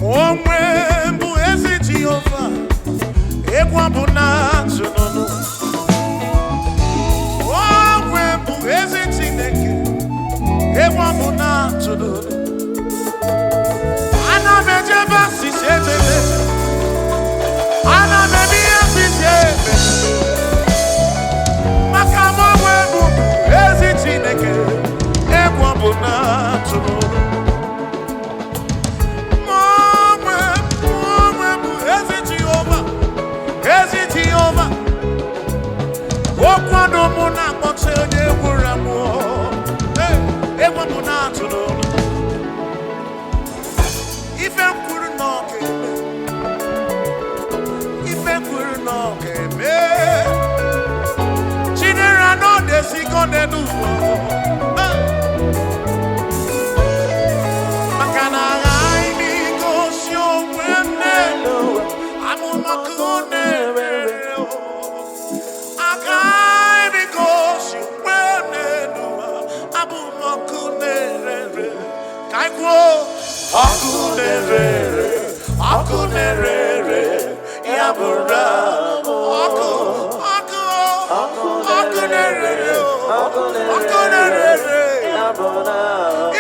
Omwembu ezi Jehova Egwabuna Tununu Omwembu ezi Chineke Egwabuna Tununu Ana mejeba sisebele Ana mebiya sisebele Makama omwembu ezi Chineke Egwabuna Tununu Okwado muna mokse onye gwura mụ egwa mụ na-atụrụ ife kwuru na ọ ga-eme ife kwuru na ọ ga-eme Chinere n'odesigo n'elu maka na aghaghị m igosi onwe m n'elu amụmakụ na-ere Akunerere, yabura, akunerere, yabura.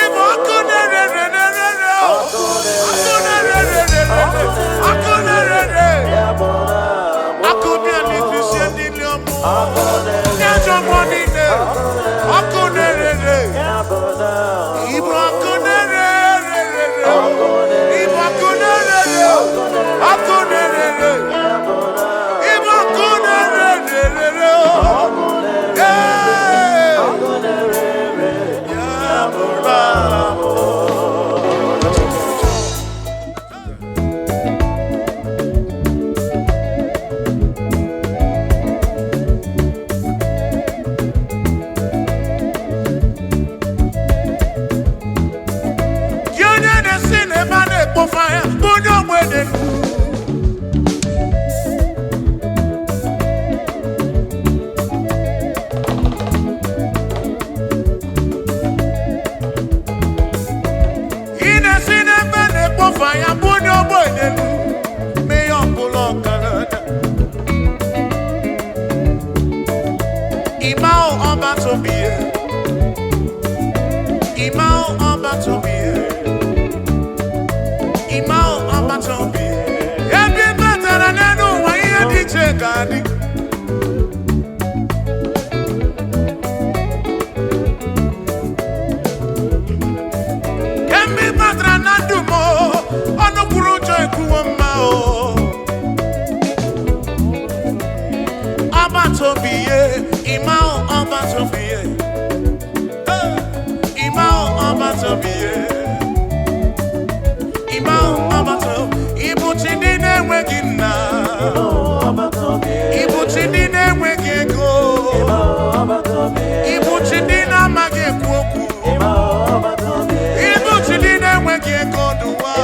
Ibo akunerere, akunerere, yabura. Akunia ni fisi ni liomu, nyajo monine, akunerere, yabura. Ibo akunerere. Fire, put your wedding. In a cinema, fire, put your wedding. May your pull on Canada. Imao about to be Imao about to be Imao Amatobi, every better than I know why you DJ Gandhi. Can be better than I do more on the Kurojo Kuamao Amatobi, Imao Amatobi, Imao Amatobi. Ibuchidine wegego Ibuchidina magekwoku Ibuchidine wegego duwa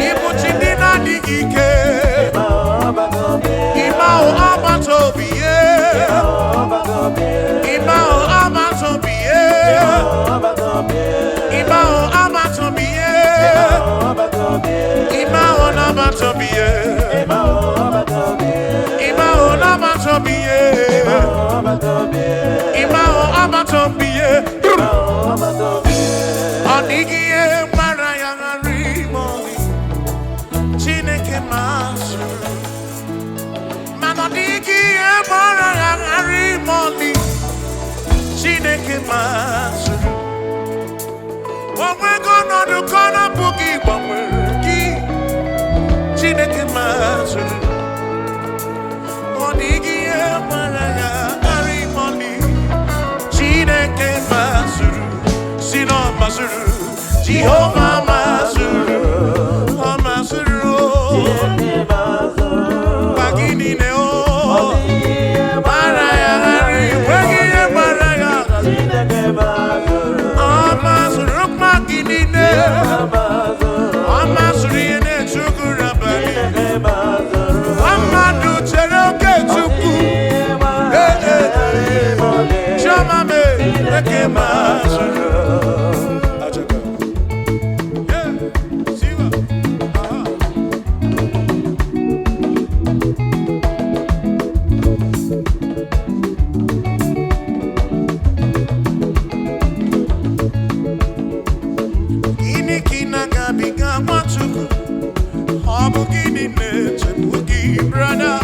Ibuchidina digike Imao amatobiye Imao amatobiye Imao amatobiye Imao amatobiye Imao amatobiye Imao amatobiye Onigiye marayangari moni Chineke masu Manonigiye marayangari moni Chineke masu Wawego no dukona bugi wawegi Chineke masu Onigiye marayangari moni Chineke masu Sino masuru Jehovah masuru Masuru Bagini neo Marayangari Wegiye marayangari Masuru Magini neo Masuru yene chukurabali Amadu cheroke chuku Chama me Eke masuru brother.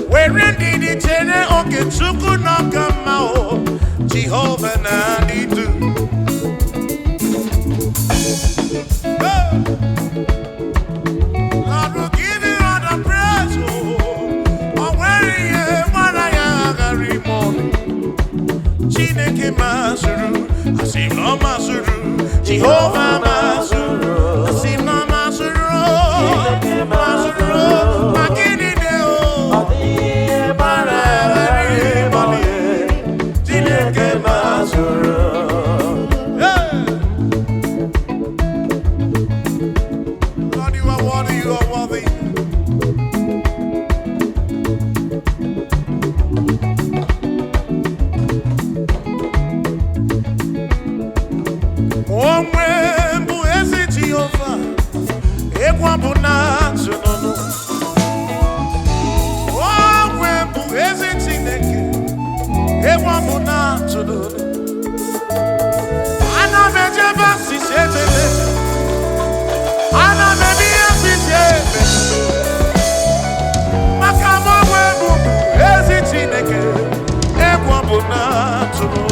Where did it tell okay chuku no come out? Jehovah na do. Lord will give you all the praise. Oh, where you wanna yagari money. Chineke masuru, asim no masuru. Jehovah masuru, asim no masuru. Masuru, makini deo. Adiye bara money. Chineke masuru. Lord, you are worthy, you are worthy. Omwembu ezi Jehovah, ekwabuna tsunono. Omwembu ezi Chineke, ekwabuna tsunono. Ana mejeba sisebele, ana mebiya sisebe. Makama omwembu ezi Chineke, ekwabuna tsunono.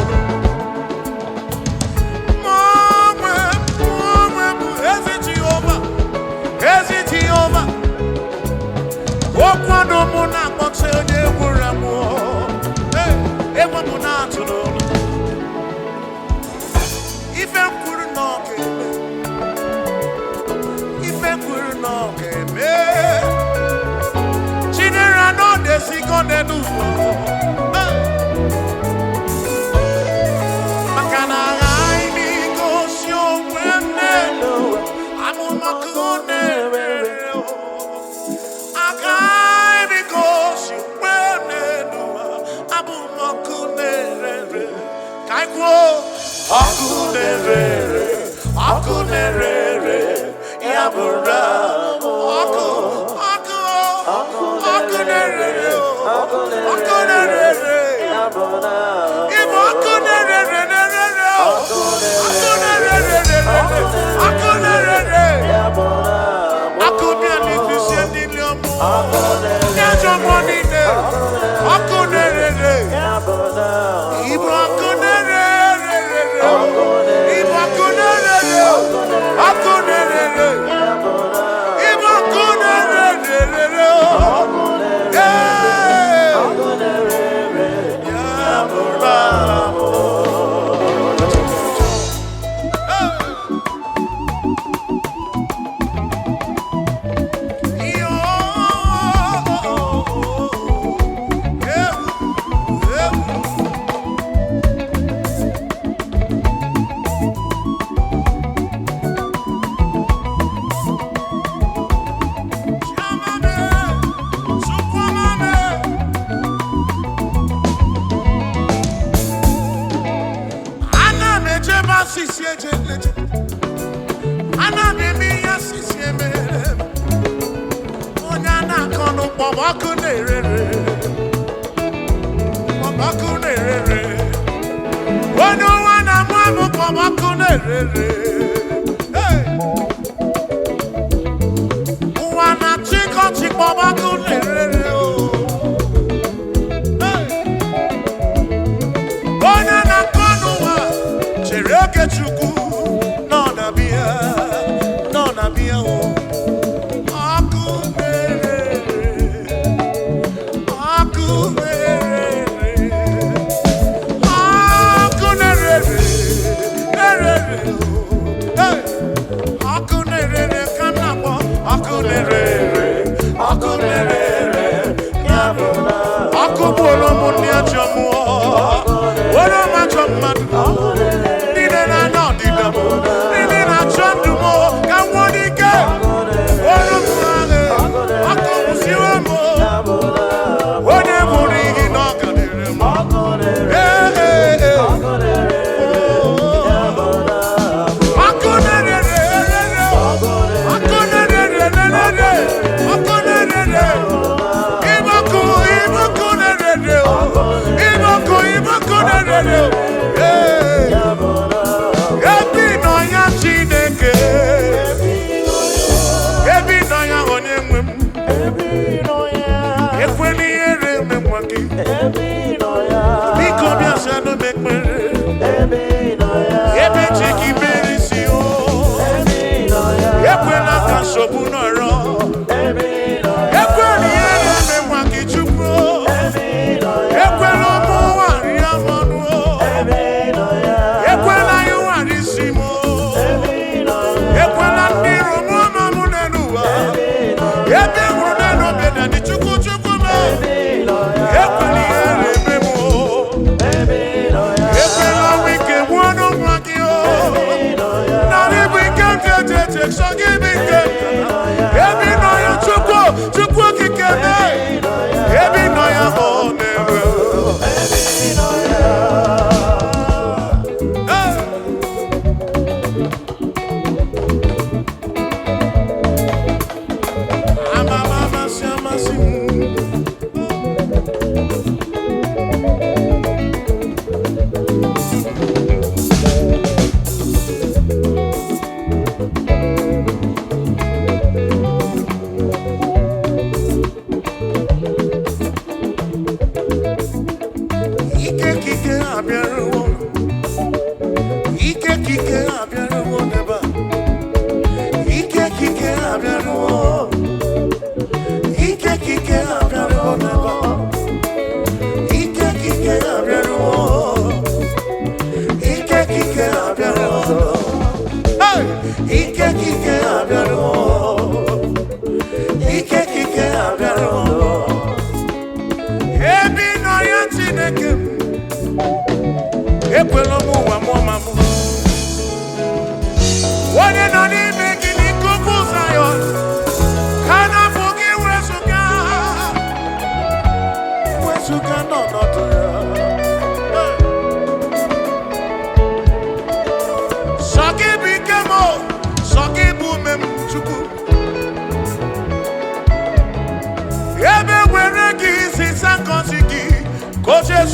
Okwado muna kpọtụ onye gwụrụ amụ egwepụ na-atụ n'ụlọ ife kwuru na ọ ga-eme ife kwuru na ọ ga-eme Chinere n'odesigo n'elu ụwa maka na agha ime igosi onwe m n'elu amụmaka na-ere Akunerere, yabura, akunerere, yabura. If akunerere, yabura. Akunerere, Ebi no ya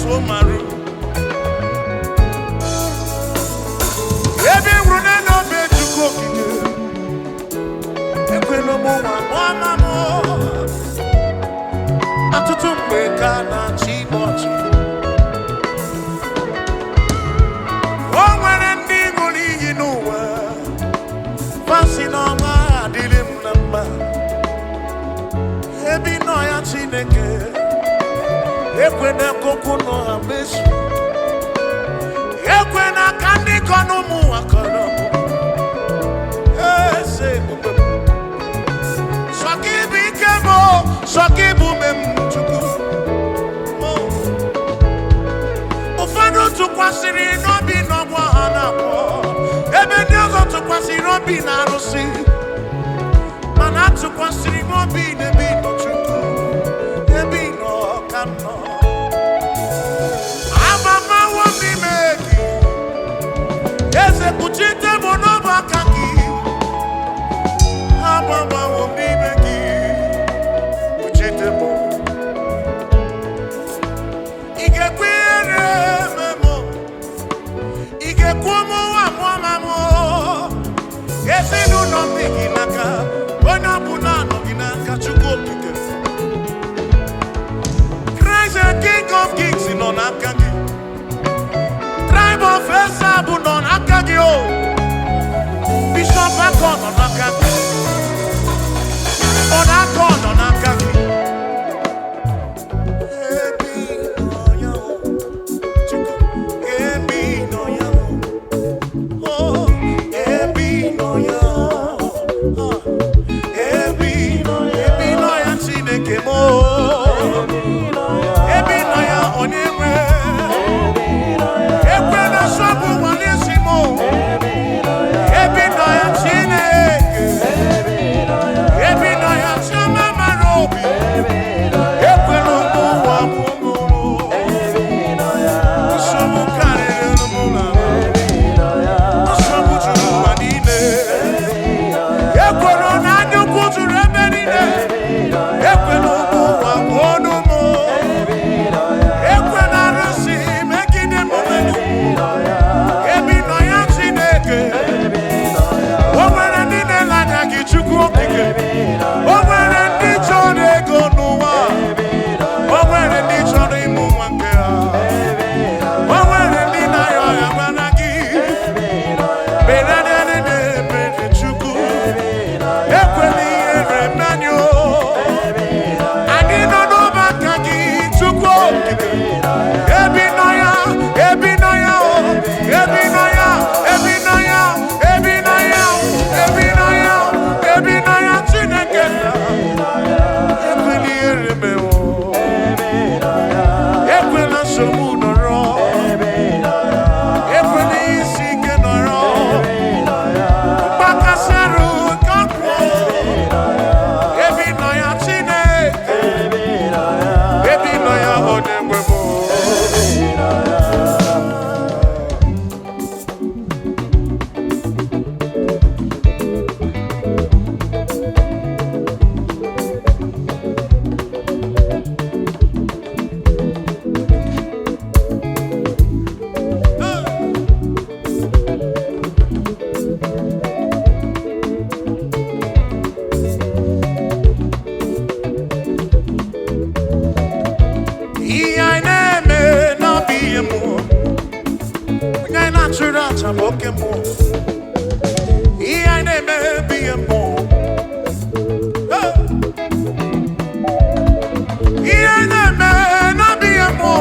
so maru. Ebi rune no be chuko kike. Ekwe no mo wa mamo. Atutu mbeka na chimochi. Ongwere ndi ngoli yinuwa. Fasi no ma adilim namba. Ebi no ya chineke. Ekwe na koko no amesu. Ekwe na kandi kono mu akara mu. Ese kupe. Sokibi kemo, sokibu mem chuku. Ufano tukwasiri nobi no mwa hanako. Ebe nyozo tukwasiri nobi na arusi. Mana tukwasiri nobi nebi no chuku. Nebi no kano. Amama wami meki. Eze kuchite monoba kaki. Amama wami meki. Kuchite mo. Ige kwere memo. Ige kuomo wa mwamamo. Eze nuno miki naka. Ona bunano ginaka chuko kike. Christ the King of Kings in on Akagi. Tribe of Esabu non Akagi o. Bishop Akon on Akagi. On Akon on Akagi. Ebi no ya o. Ebi no ya o. Oh, Ebi no ya o. Ebi no ya Chineke mo. Ebi no ya onyewe. Ekwe na sobu walisimo. Ebi no ya Chineke. Ebi no ya chama marobi. Ekwe no muwa mumuru. Sobu karere numula. Sobu churu manine. Ekwe no nanyu kutu rebenine. Ekwe no muwa monumo. Ekwe na resi megide momenu. Ebi no ya Chineke. Owere nine lanya gichuku okike. Owere ndi chore ego n'ụwa. Owere ndi chore imu nwanke ha. Owere ndi na ya ya gbana gị. Berede bere chukwu. Ekwela ihere mmenyo. Anyị nọ n'ọbaka gị chukwu okike. Ebi nọ ya, ebi nọ ya o. Ebi nọ ya, ebi nọ ya, ebi nọ ya, ebi nọ ya, ebi nọ ya Chineke. Ekwela ihere mewo. Ekwela nsogbu nọrọ. Ekwela isi ike nọrọ. Mgbakasarụ kakwụ. Ebi nọ ya Chineke. Ebi nọ ya onye nwe m. Ihe anyị na-eme n'ọbụ ihe mmụọ. Onye anyị na-achụrụ aja bụ oke mmụọ. Ihe anyị na-eme bụ ihe mmụọ. Hey! Ihe anyị na-eme n'ọbụ ihe mmụọ.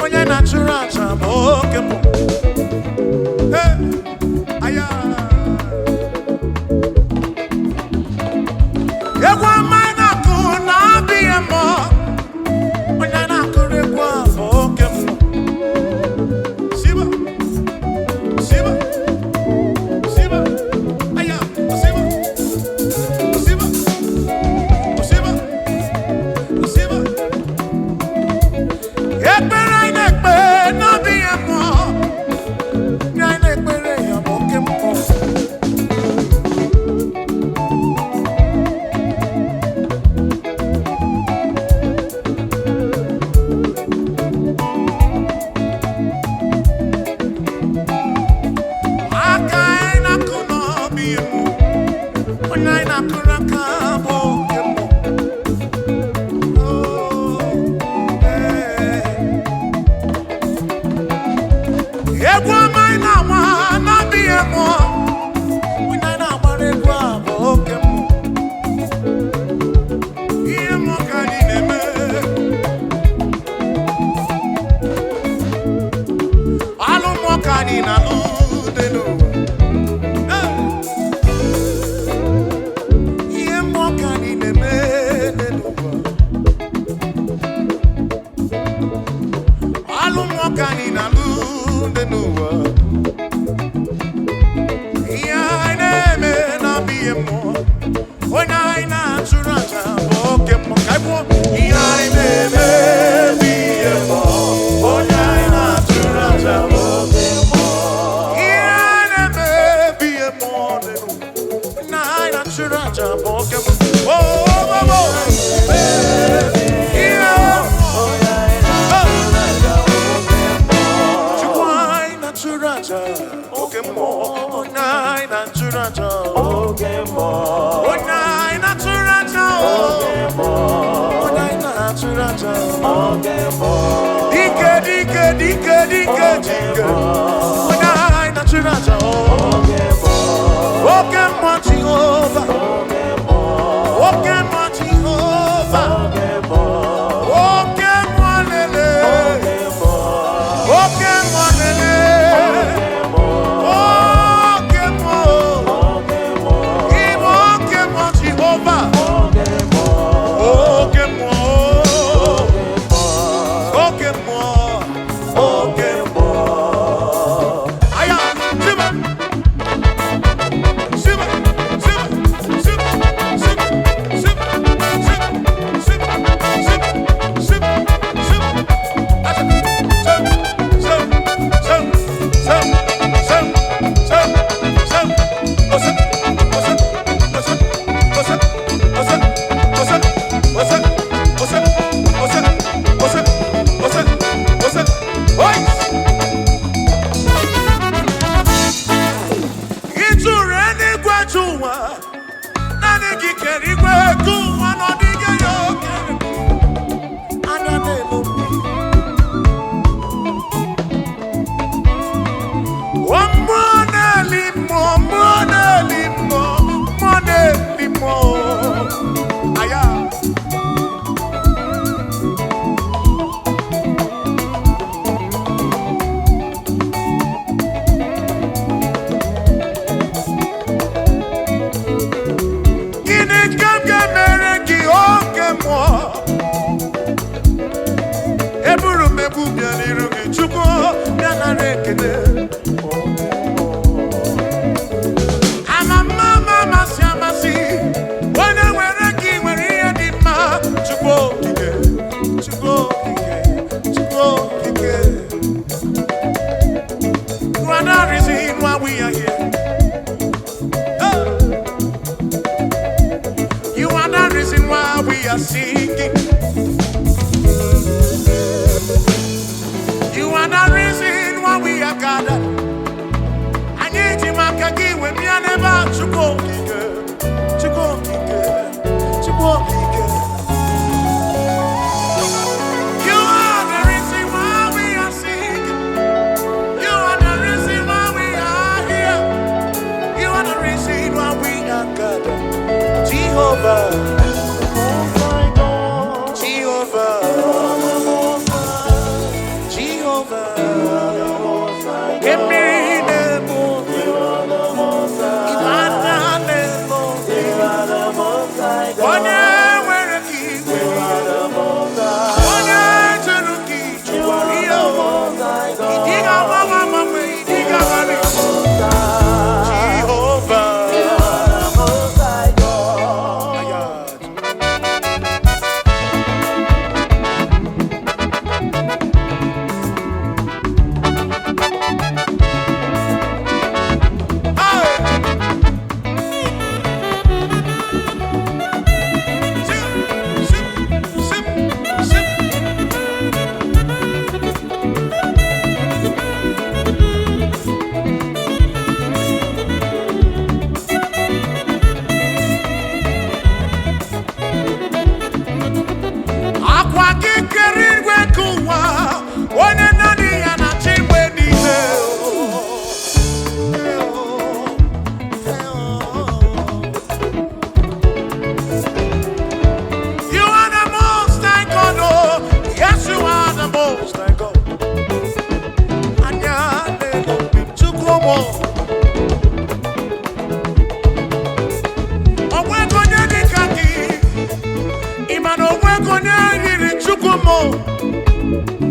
Onye anyị na-achụrụ aja bụ oke mmụọ. Hey! Aya! Egwu ọma anyị na-akụ n'ọbụ ihe mmụọ. Onye na-akụrụ egwu a bụ oke mmụọ. Siba, siba.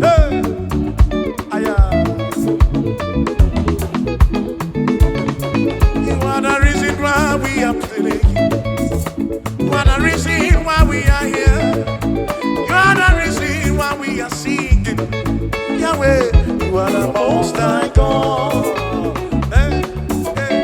Hey, aya. You are the reason why we are playing. You are the reason why we are here. You are the reason why we are singing. Yahweh, you are the most high God. Hey, hey.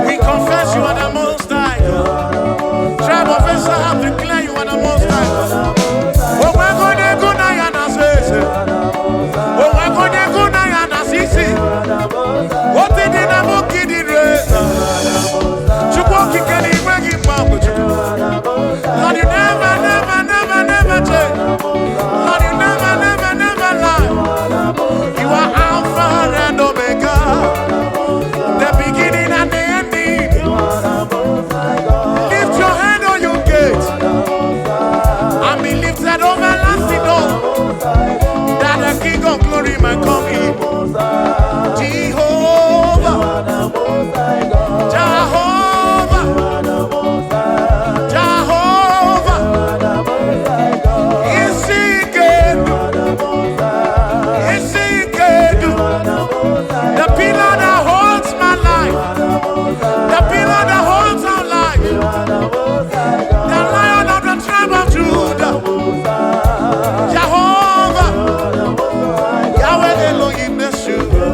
We confess you are the most high God. Tribe of Esau, declare you are the most high God. Oh, we're going to go now and say, oh, we're going to go now and see. What did the Namo kid in race? Chukwaki can he bring him back with you? Lord, you never change. Lord, you never lie. You are Alpha and Omega. The beginning and the ending. Lift your hand on your gate and be lifted over lasting door, that the King of glory might come in. Jehovah, Jehovah, Jehovah, is he good? Is he good? The pillar that holds my life, the pillar that holds our life, the Lion of the tribe of Judah, Jehovah, Yahweh Elohim Yeshua,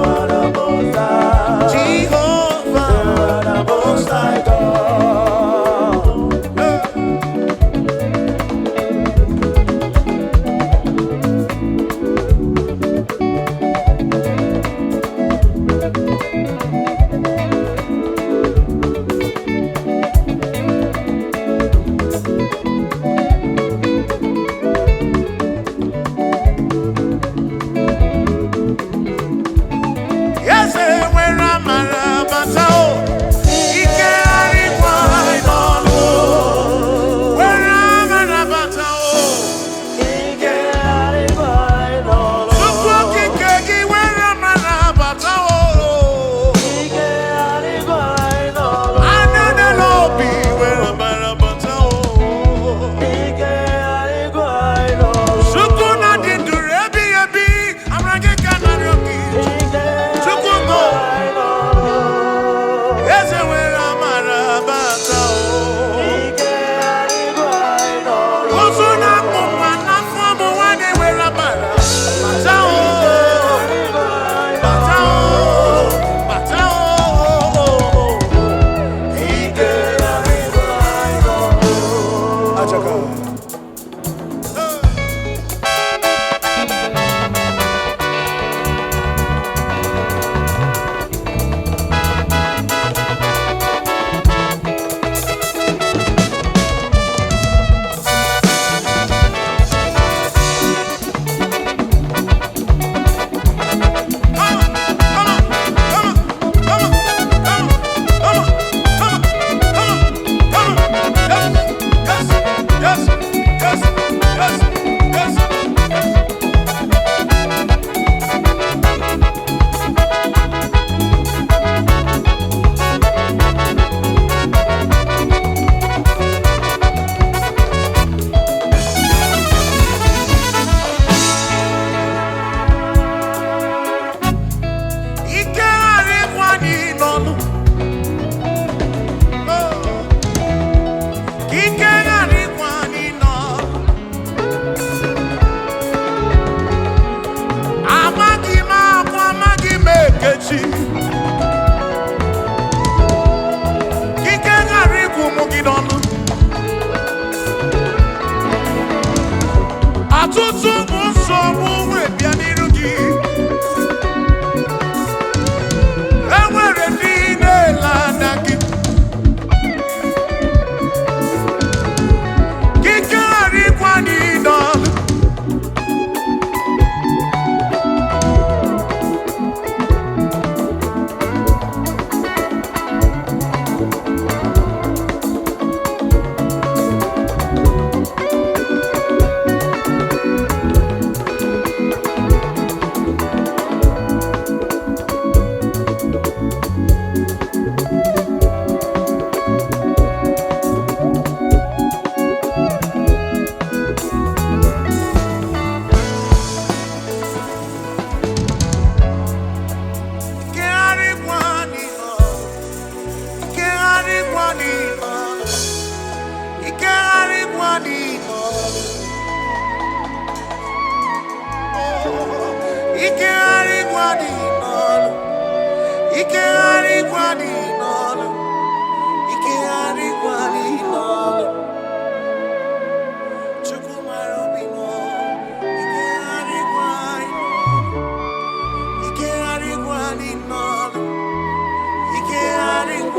Jehovah, Most High God. Yes, where am I?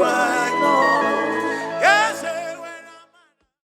Why?